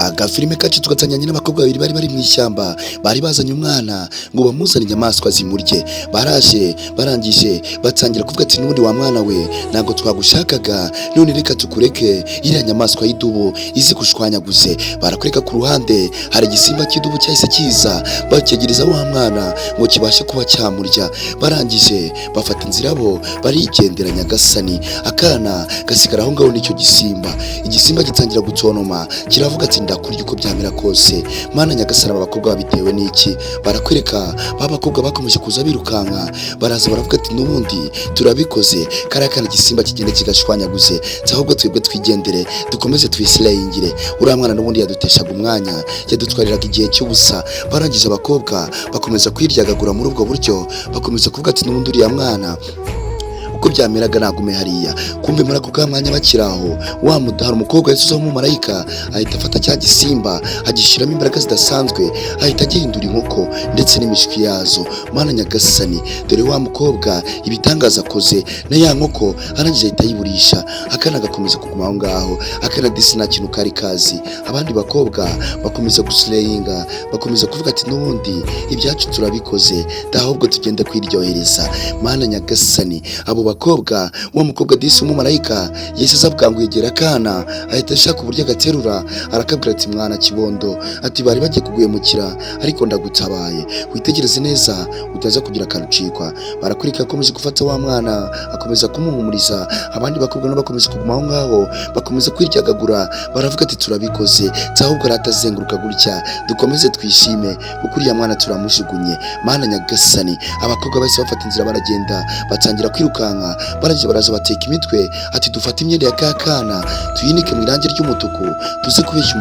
Agafilime kacu tugatanyanye n'abakobwa babiri bari mu ishyamba, bari bazanye umwana ngo bamuzane inyamaswa zimurye. Baraje barangije batangira kuvuga ati n'ubundi wa mwana we ntabwo twagushakaga, none reka tukureke iriya nyamaswa y'idubu izi gushwanyaguze. Barakureka ku ruhande hari igisimba cy'idubu cyahise kiza bakegereza wa mwana ngo kibashe kuba cyamurya. Barangije bafata inzira bo barigendera Nyagasani, akana gasigara aho ngaho n'icyo gisimba. Igisimba gitangira gutonoma kiravuga ati ndakurya uko byamera kose. Mana Nyagasani, aba bakobwa babitewe n'iki? Barakwereka ba bakobwa bakomeje kuza birukanka, baraza baravuga ati n'ubundi turabikoze, kariya kana gisimba kigende kigashwanyaguze, ahubwo twebwe twigendere dukomeze twisirayingire. Uriya mwana n'ubundi yaduteshaga umwanya, yadutwariraga igihe cy'ubusa. Barangije abakobwa bakomeza kwiryagagura muri ubwo buryo, bakomeza kuvuga ati n'ubundi uriya mwana uko byameraga nagume hariya. Kumbe muri ako kamwanya bakiraho hari umukobwa yasuzaho umumarayika, ahita afata cya gisimba agishiramo imbaraga zidasanzwe, ahita agihindura inkoko ndetse n'imishwi yazo. Mana Nyagasani, dore wa mukobwa ibitangaza akoze na ya nkoko arangije ahita yiburisha, akana gakomeza kuguma aho ngaho. Akana disi nta kintu kari kazi. Abandi bakobwa bakomeza gusirayinga, bakomeza kuvuga ati n'ubundi ibyacu turabikoze, ahubwo tugenda kwiryohereza. Mana Nyagasani, abo bakobwa, wa mukobwa disi umumarayika yese azavuga ngo yegera akana, ahita ashaka uburyo agaterura, arakabwira ati mwana kibondo, ati bari bagiye kuguhemukira ariko ndagutabaye, witegereze neza utaza kugira akarucikwa. Barakurika akomeje gufata wa mwana akomeza kumuhumuriza. Abandi bakobwa nabo bakomeza kuguma aho ngaho, bakomeza kwiryagagura, baravuga ati turabikoze, ahubwo ratazenguruka gutya dukomeze twishime kuko uriya mwana turamushugunye. Mana Nyagasani, abakobwa bahise bafata inzira baragenda, batangira kwirukanka. Barangije baraza bateka imitwe ati dufate imyenda ya kakana tuyinike mu irangi ry'umutuku, tuze kubeshya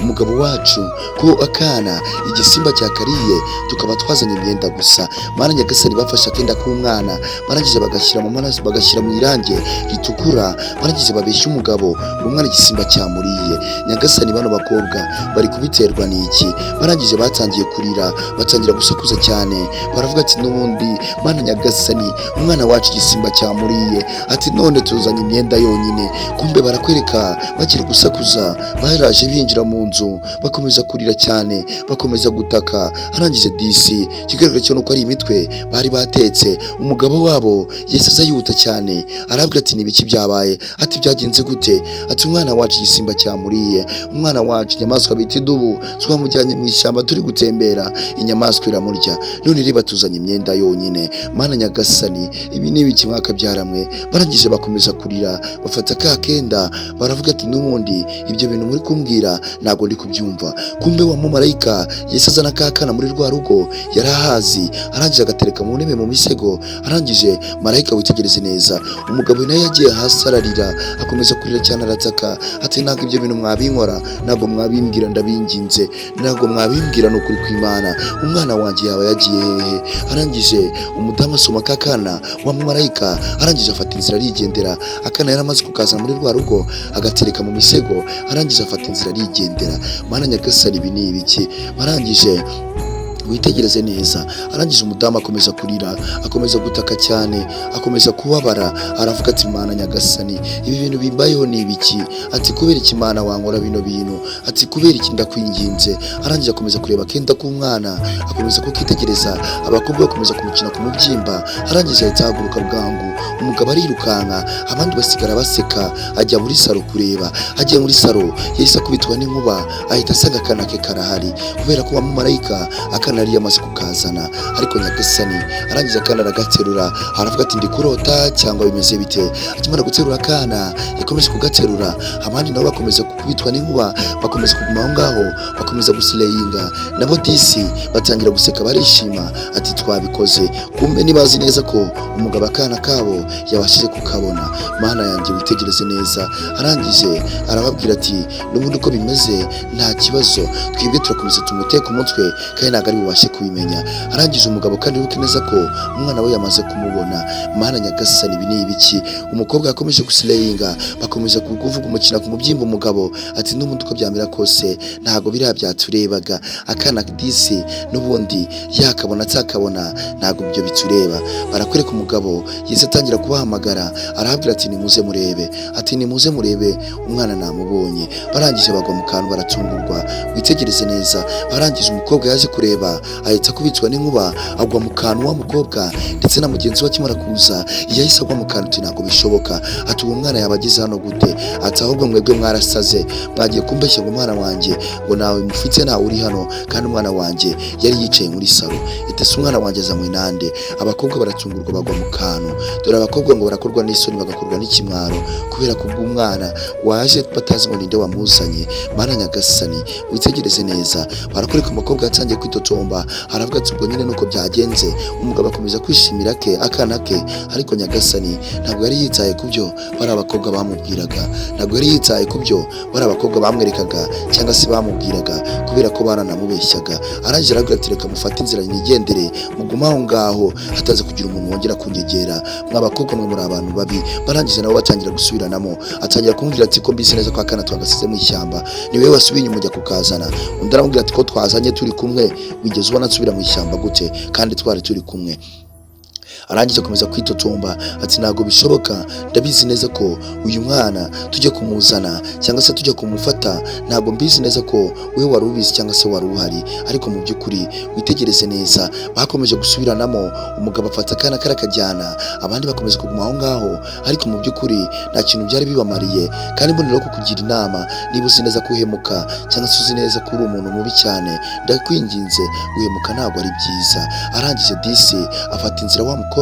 umugabo wacu ko akana igisimba cyakariye, tukaba twazanye imyenda gusa. Mana Nyagasani, bafashe akenda k'umwana barangije bagashyira mu maraso, bagashyira mu irangi ritukura, barangije babeshya umugabo umwana igisimba cyamuriye. Nyagasani, bano bakobwa bari kubiterwa n'iki? Barangije batangiye kurira, batangira gusakuza cyane, baravuga ati n'ubundi Mana Nyagasani, umwana wacu igisimba cyamuriye, ati none tuzanye imyenda yonyine. Kumbe barakwereka bakiri gusakuza, baraje binjira mu nzu bakomeza kurira cyane, bakomeza gutaka. Arangije disi kigaragara cyo nuko ari imitwe bari batetse. Umugabo wabo yese aza yihuta cyane, arabwira ati nibiki byabaye? Ati byagenze gute? Ati umwana wacu igisimba cyamuriye, umwana wacu inyamaswa bita idubu twamujyanye mu ishyamba turi gutembera, inyamaswa iramurya, none riba tuzanye imyenda yonyine. Mana Nyagasani, ibi ni ibiki mwaka byaramwe? Barangije bakomeza kurira, bafata ka kenda, baravuga ati n'ubundi ibyo bintu muri kumbwira ntabwo ndi kubyumva. Kumbe wa mumarayika yese azana kakana muri rwa rugo yarahazi, arangije agatereka mu ntebe mu misego. Arangije marayika witegereze neza, umugabo nawe yagiye hasi ararira, akomeza kurira cyane arataka ati ntabwo ibyo bintu mwabinkora, ntabwo mwabimbwira, ndabinginze ntabwo mwabimbwira, ni ukuri kw'Imana umwana wanjye yaba yagiye hehe? Arangije umudamu asoma kakana wa mumarayika, arangije afata inzira arigendera. Akana yaramaze kukazana muri rwa rugo agatereka mu misego, arangije afata inzira arigendera. Mana Nyagasani, ibi ni ibiki? Barangije witegereze neza, arangije umudamu akomeza kurira, akomeza gutaka cyane, akomeza kubabara, aravuga ati Mana Nyagasani, ibi bintu bimbayeho ni ibiki? Ati kubera iki Mana wankora bino bintu? Ati kubera iki ndakwinginze? Arangije akomeza kureba akenda k'umwana, akomeza kukitegereza. Abakobwa bakomeza kumukina ku mubyimba, arangije ahita ahaguruka bwangu. Umugabo arirukanka, abandi basigara baseka, ajya muri saro kureba. Agiye muri saro yahise akubitwa n'inkuba, ahita asanga akana ke karahari, kubera ko wa mumarayika akana yari yamaze kukazana. Ariko Nyagasani, arangije akana aragaterura, aravuga ati ndi kurota cyangwa bimeze bite? Akimara guterura akana yakomeje kugaterura, abandi nabo bakomeza kubitwa n'inkuba, bakomeza kuguma aho ngaho, bakomeza gusirayinga. Nabo disi batangira guseka barishima, ati twabikoze. Kumbe nibazi neza ko umugabo akana kabo yabashije kukabona. Mana yanjye witegereze neza. Arangije arababwira ati n'ubundi uko bimeze nta kibazo, twebwe turakomeza tumuteka umutwe kandi ntabwo ari ubashe kubimenya. Arangije umugabo kandi wibuke neza ko umwana we yamaze kumubona. Mana nyagasani, ibi ni ibiki? Umukobwa yakomeje gusireyinga, bakomeje kuvuga umukina ku mubyimba umugabo ati n'ubundi uko byamera kose ntago biriya byaturebaga, akana disi n'ubundi yakabona atakabona ntago ibyo bitureba. Barakwereka umugabo yise atangira kubahamagara, arahabwira ati nimuze murebe, ati nimuze murebe umwana namubonye. Barangije bagwa mu kantu baratungurwa, witegereze neza. Barangije umukobwa yaje kureba ahita kubitswa n'inkuba agwa mu kantu wa mukobwa, ndetse na mugenzi we akimara kuza yahise agwa mu kantu ati ntago bishoboka, ati uwo mwana yabagize hano gute? Ati ahubwo mwebwe mwarasaze, mwagiye kumbeshya ngo umwana wanjye ngo nawe mufite nawe uri hano, kandi umwana wanjye yari yicaye muri salo. Itese umwana wanjye azanywe nande? Abakobwa baratungurwa bagwa mu kantu. Dore abakobwa ngo barakorwa n'isoni bagakorwa n'ikimwaro kubera kubw'umwana waje batazi ngo ninde wamuzanye. Mana nyagasani, witegereze neza. Barakoreka umukobwa yatangiye kwitotomba, aravuga ati ubwo nyine nuko byagenze. Umugabo akomeza kwishimira akana ke, ariko nyagasani ntabwo yari yitaye kubyo bari abakobwa bamubwiraga, ntabwo yari yitaye kubyo bari abakobwa bamwerekaga cyangwa se bamubwiraga, kubera ko baranamubeshyaga. Arangije aravuga ati reka mufate inzira nigendere, muguma aho ngaho hataza kugira umuntu wongera kunyegera. Mwa bakobwa mwe muri abantu babi. Barangije nabo batangira gusubiranamo, atangira kumubwira ati ko mbizi neza ko akana twagasize mu ishyamba, ni wewe wasubiye inyuma ujya kukazana. Undi aramubwira ati ko twazanye turi kumwe, wigeze ubona nsubira mu ishyamba gute kandi twari turi kumwe? Arangije akomeza kwitotomba ati ntago bishoboka, ndabizi neza ko uyu mwana tujya kumuzana cyangwa se tujya kumufata, ntago mbizi neza ko wewe wari ubizi cyangwa se wari uhari, ariko mu by'ukuri witegereze neza. Bakomeje gusubiranamo, umugabo afata akana karakajyana, abandi bakomeza kuguma aho ngaho, ariko mu by'ukuri nta kintu byari bibamariye. Kandi mbonera ko kugira inama, niba uzi neza ko uhemuka cyangwa se uzi neza ko uri umuntu mubi cyane, ndakwinginze guhemuka ntago ari byiza. Arangije disi afata inzira wa mukobwa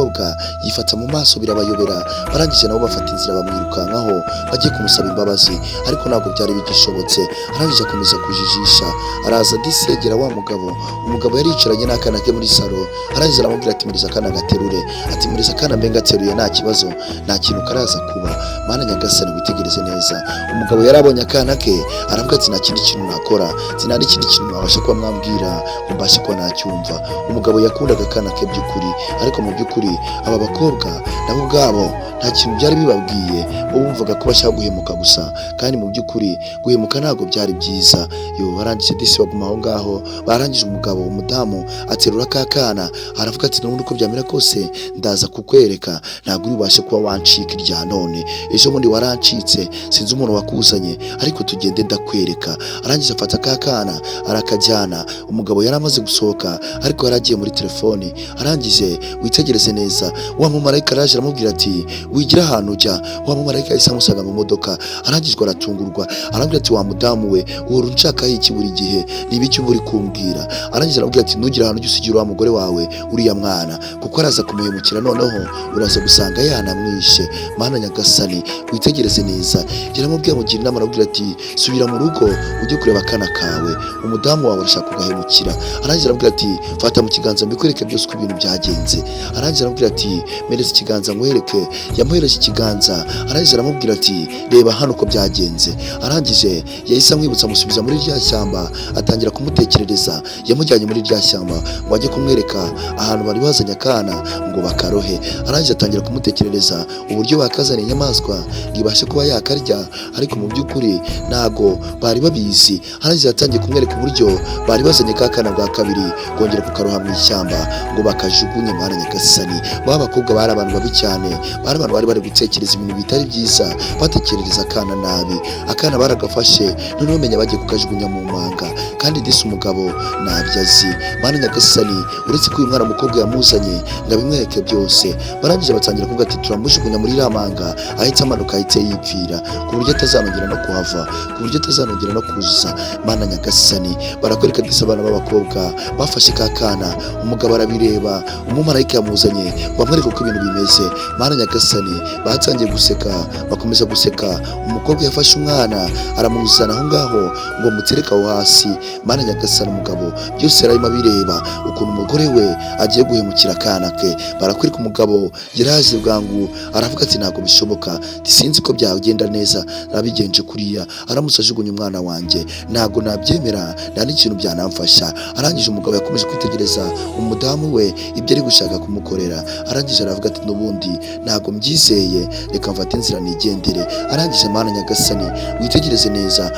yifata mu maso birabayobera. Barangije nabo bafata inzira bamwirukankaho bagiye kumusaba imbabazi, ariko ntabwo byari bigishobotse. Arangije akomeza kujijisha, araza disi yegera wa mugabo. Umugabo yari yicaranye n'akana ke muri salo. Arangije aramubwira ati muriza akana gaterure, ati muriza akana mbe gateruye nta kibazo, nta kintu karaza kuba. Mana nyagasani, witegereze neza. Umugabo yari abonye akana ke, aravuga ati nta kindi kintu nakora, ati nta n'ikindi kintu mwabasha kuba mwambwira ngo mbashe kuba nacyumva. Umugabo yakundaga akana ke by'ukuri, ariko mu by'ukuri aba bakobwa nabo ubwabo nta kintu byari bibabwiye, bo bumvaga ko bashaka guhemuka gusa, kandi mu by'ukuri guhemuka ntabwo byari byiza. Barangije disi baguma aho ngaho. Barangije umugabo umudamu aterura kakana, aravuga ati n'ubundi uko byamera kose ndaza kukwereka, ntabwo uri bubashe kuba wancika irya none, ejo bundi warancitse, sinzi umuntu wakuzanye, ariko tugende ndakwereka. Arangije afata kakana arakajyana. Umugabo yari amaze gusohoka, ariko yari agiye muri telefoni. Arangije witegereze neza, wa mumarayika araje aramubwira ati wigira ahantu ujya. Wa mumarayika yahise amusanga mu modoka. Arangije aratungurwa, arambwira ati wa mudamu we, uhora unshakaho iki buri gihe? Ni ibiki uba uri kumbwira? Arangije aramubwira ati ntugire ahantu ujya usigira wa mugore wawe uriya mwana, kuko araza kumuhemukira, noneho uraza gusanga yanamwishe. Mana nyagasani, witegereze neza. Yaramubwiye mugira inama, arabwira ati subira mu rugo ujye kureba akana kawe, umudamu wawe arashaka kugahemukira. Arangije aramubwira ati fata mu kiganza mbikwereke byose uko ibintu byagenze. Arangije aramubwira ati mereza ikiganza nkwereke. Yamuhereje ikiganza. Arangije aramubwira ati reba hano uko byagenze. Arangije yahise amwibutsa amusubiza muri rya shyamba, atangira kumutekerereza. Yamujyanye muri rya shyamba ngo ajye kumwereka ahantu bari bazanye akana ngo bakarohe. Arangije atangira kumutekerereza uburyo bakazana inyamaswa ngo ibashe kuba yakarya, ariko mu by'ukuri ntago bari babizi. Arangije atangiye kumwereka uburyo bari bazanye kakana bwa kabiri kongera kukaroha mu ishyamba ngo bakajugunye. Mana nyagasani, ba bakobwa bari abantu babi cyane, bari abantu bari gutekereza ibintu bitari byiza, batekerereza akana nabi. Akana baragafashe, none bamenya bagiye kukajugunya mu manga, kandi disi umugabo ntabyo azi. Mana nyagasani, uretse ko uyu mwana umukobwa yamuzanye ngo abimwereke byose. Barangije batangira kuvuga ati turamujugunya muri ramanga, ahita amanuka ahita yipfira, ku buryo atazanongera no kuhava, ku buryo atazanongera no kuza. Mana nyagasani, barakwereka disi abana b'abakobwa bafashe kakana. Umugabo arabireba, umumarayika yamuzanye bamubonye bamwereka uko ibintu bimeze. Mana nyagasani, batangiye guseka, bakomeza guseka. Umukobwa yafashe umwana aramuzana aho ngaho ngo mutereke aho hasi. Mana nyagasani, umugabo byose yararimo abireba ukuntu umugore we agiye guhemukira akana ke. Barakwereka umugabo yaraje bwangu aravuga ati ntabwo bishoboka, sinzi ko byagenda neza, nabigenje kuriya aramutse ajugunye umwana wanjye, ntabwo nabyemera, nta n'ikintu byanamfasha. Arangije umugabo yakomeje kwitegereza umudamu we ibyo ari gushaka kumukorera. Arangije aravuga ati n'ubundi ntabwo mbyizeye, reka mfate inzira nigendere. Arangije Mana nyagasani, witegereze neza,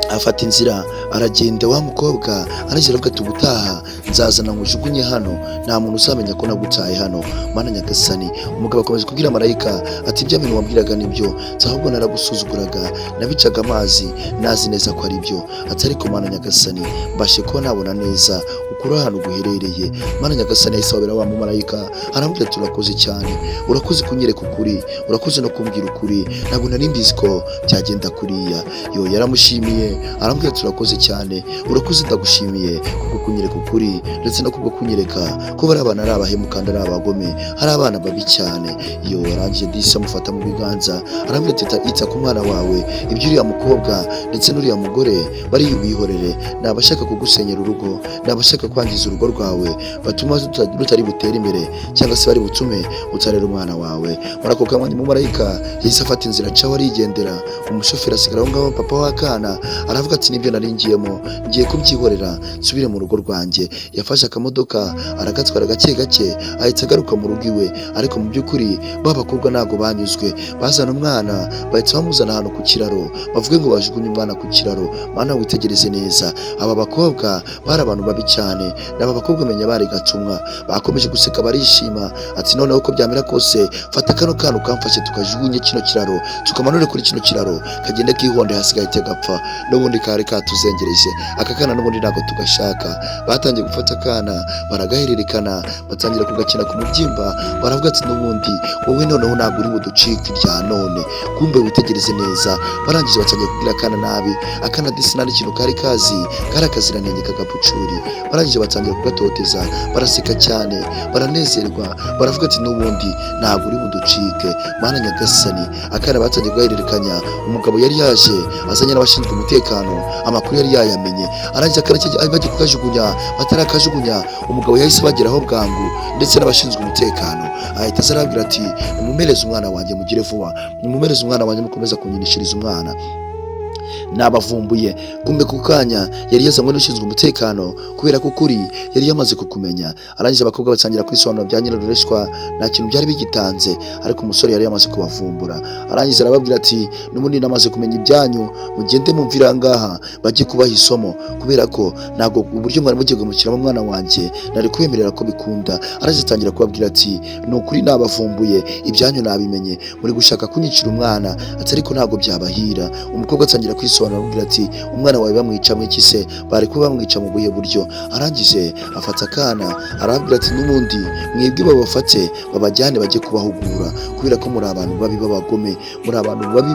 afata inzira aragenda. Wa mukobwa arangije aravuga ati ubutaha nzazana ngujugunye hano, nta muntu uzamenya ko nagutaye hano. Mana nyagasani, umugabo akomeje kubwira marayika ati ibyo bintu wambwiraga nibyo, ahubwo naragusuzuguraga, nabicaga amazi nazi neza ko ari byo. Ati ariko Mana nyagasani, mbashe kuba nabona neza ukuri ahantu guherereye. Mana nyagasani yahise abera wa mumarayika arambwira ati urakoze cyane, urakoze kunyereka ukuri, urakoze no kumbwira ukuri, ntabwo nari mbizi ko byagenda kuriya. Yaramushimiye arambwira ati urakoze cyane, urakoze, ndagushimiye kubwo kunyereka ukuri ndetse no kubwo kunyereka ko bari abana ari abahemu kandi ari abagome, hari abana babi cyane. Arangije disi amufata mu biganza arambwira ati ita ku mwana wawe, ibyo uriya mukobwa ndetse n'uriya mugore bari bihorere, nabashaka kugusenyera urugo, nabashaka kwangiza urugo rwawe, batuma rutari butere imbere cyangwa se bari butume utarera umwana wawe. Muri ako kanya umumarayika yahise afata inzira acaho arigendera. Umushoferi asigara aho ngaho, papa w'akana aravuga ati nibyo naringiyemo, ngiye kubyihorera nsubire mu rugo rwanjye. Yafashe akamodoka aragatwara gake gake ahita agaruka mu rugo iwe, ariko mu by'ukuri ba bakobwa ntabwo banyuzwe. Bazana umwana bahita bamuzana ahantu ku kiraro, bavuge ngo bajugunye umwana ku kiraro. Mana witegereze neza, aba bakobwa bari abantu babi cyane, n'aba bakobwa menya bari gatumwa. Bakomeje guseka barishima ati noneho uko byamera kose fata kano kana ukamfashe tukajugunye kino kiraro, tukamanure kuri kino kiraro kagende kihonde hasi gahite gapfa, n'ubundi kari katuzengereje. Aka kana n'ubundi ntabwo tugashaka. Batangiye gufata akana baragahererekana, batangira kugakina ku mubyimba. Baravuga ati n'ubundi wowe noneho ntabwo uri buducike irya none. Kumbe witegereze neza, barangije batangiye kubwira akana nabi. Akana disi nta n'ikintu kari kazi, kari akaziranenge kagapucuri. Barangije batangira kugatoteza, baraseka cyane, baranezerwa, baravuga ati n'ubundi ntabwo uri buducike. Mana nyagasani, akana batangiye guhererekanya. Umugabo yari yaje azanye n'abashinzwe umutekano, amakuru yari yayamenye. Arangije akana bagiye kukajugunya, batarakajugunya umugabo yahise bageraho bwangu ndetse n'abashinzwe umutekano. Ahita azarabwira ati nimumereze umwana wanjye, mugire vuba, nimumereze umwana wanjye, mukomeza kunyinishiriza umwana, nabavumbuye. Kumbe ku kanya yari yazanywe n'ushinzwe umutekano kubera ko kuri yari yamaze kukumenya. Arangije abakobwa batangira kwisobanura bya nyirarureshwa, nta kintu byari bigitanze, ariko umusore yari yamaze kubavumbura. Arangije arababwira ati n'ubundi namaze kumenya ibyanyu, mugende mumvira ngaha bajye kubaha isomo, kubera ko ntabwo uburyo mwari mugiye gumukira mu mwana wanjye nari kubemerera ko bikunda. Arangije atangira kubabwira ati ni ukuri nabavumbuye, ibyanyu nabimenye, muri gushaka kunyicira umwana, ati ariko ntabwo byabahira. Umukobwa atangira kwisobanura arababwira ati umwana wawe bamwica mu iki se, bari kuba bamwica mu buhe buryo? Arangije afata akana arababwira ati n'ubundi mwebwe babafate babajyane bajye kubahugura, kubera ko muri abantu babi b'abagome, muri abantu babi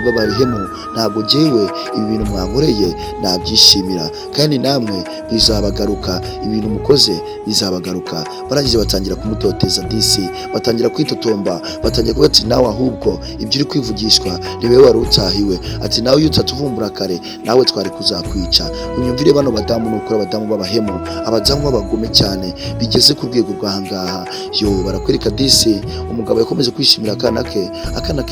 b'abahemu. Ntabwo jyewe ibi bintu mwankoreye nabyishimira, kandi namwe bizabagaruka, ibintu mukoze bizabagaruka. Barangije batangira kumutoteza disi, batangira kwitotomba, batangira kuvuga ati nawe ahubwo ibyo uri kwivugishwa ni wowe wari utahiwe, ati nawe iyo utatuvumbura kare nawe twari kuzakwica. Unyumvire bano badamu, nukuri abadamu b'abahemu, abadamu b'abagome cyane bigeze ku rwego rw'ahangaha. Barakwereka disi, umugabo yakomeje kwishimira akana ke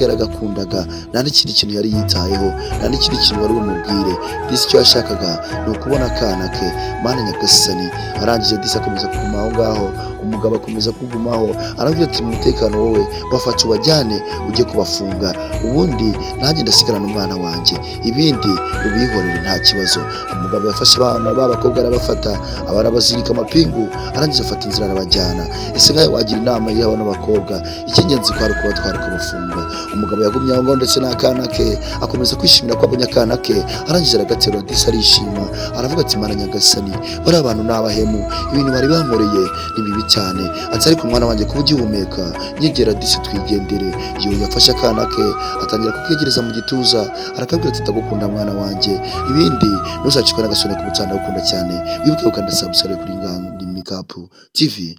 yaragakundaga, nta n'ikindi kintu yari yitayeho, nta n'ikindi kintu wari bumubwire. Disi icyo yashakaga ni ukubona akana ke. Mana nyagasani, arangije disi akomeza kuguma aho ngaho, umugabo akomeza kugumaho. Aravuga ati mu mutekano wowe bafata ubajyane ujye kubafunga, ubundi nanjye ndasigarana umwana wanjye, ibindi ubihorere nta kibazo. Umugabo yafashe abana b'abakobwa arabafata, abarabazirika amapingu, arangije afata inzira arabajyana. Ese ngaho wagira inama y'abana b'abakobwa? Icy'ingenzi kwari kubatwara kubafunga. Umugabo yagumye aho ngaho ndetse n'akana ke, akomeza kwishimira ko abonye akana ke. Arangije aragaterura disi arishima, aravuga ati Mana nyagasani, bari abantu ni abahemu, ibintu bari bankoreye ni bibi cyane. Ati ariko umwana wanjye kuba ugihumeka, nyegera disi twigendere. Yafashe akana ke atangira kukegereza mu gituza, arakabwira ati ndagukunda mwana wanjye, ibindi ntuzacikwe n'agasone ku butanda, gukunda cyane. Wibuke gukanda subscribe kuri Nganimikapu TV.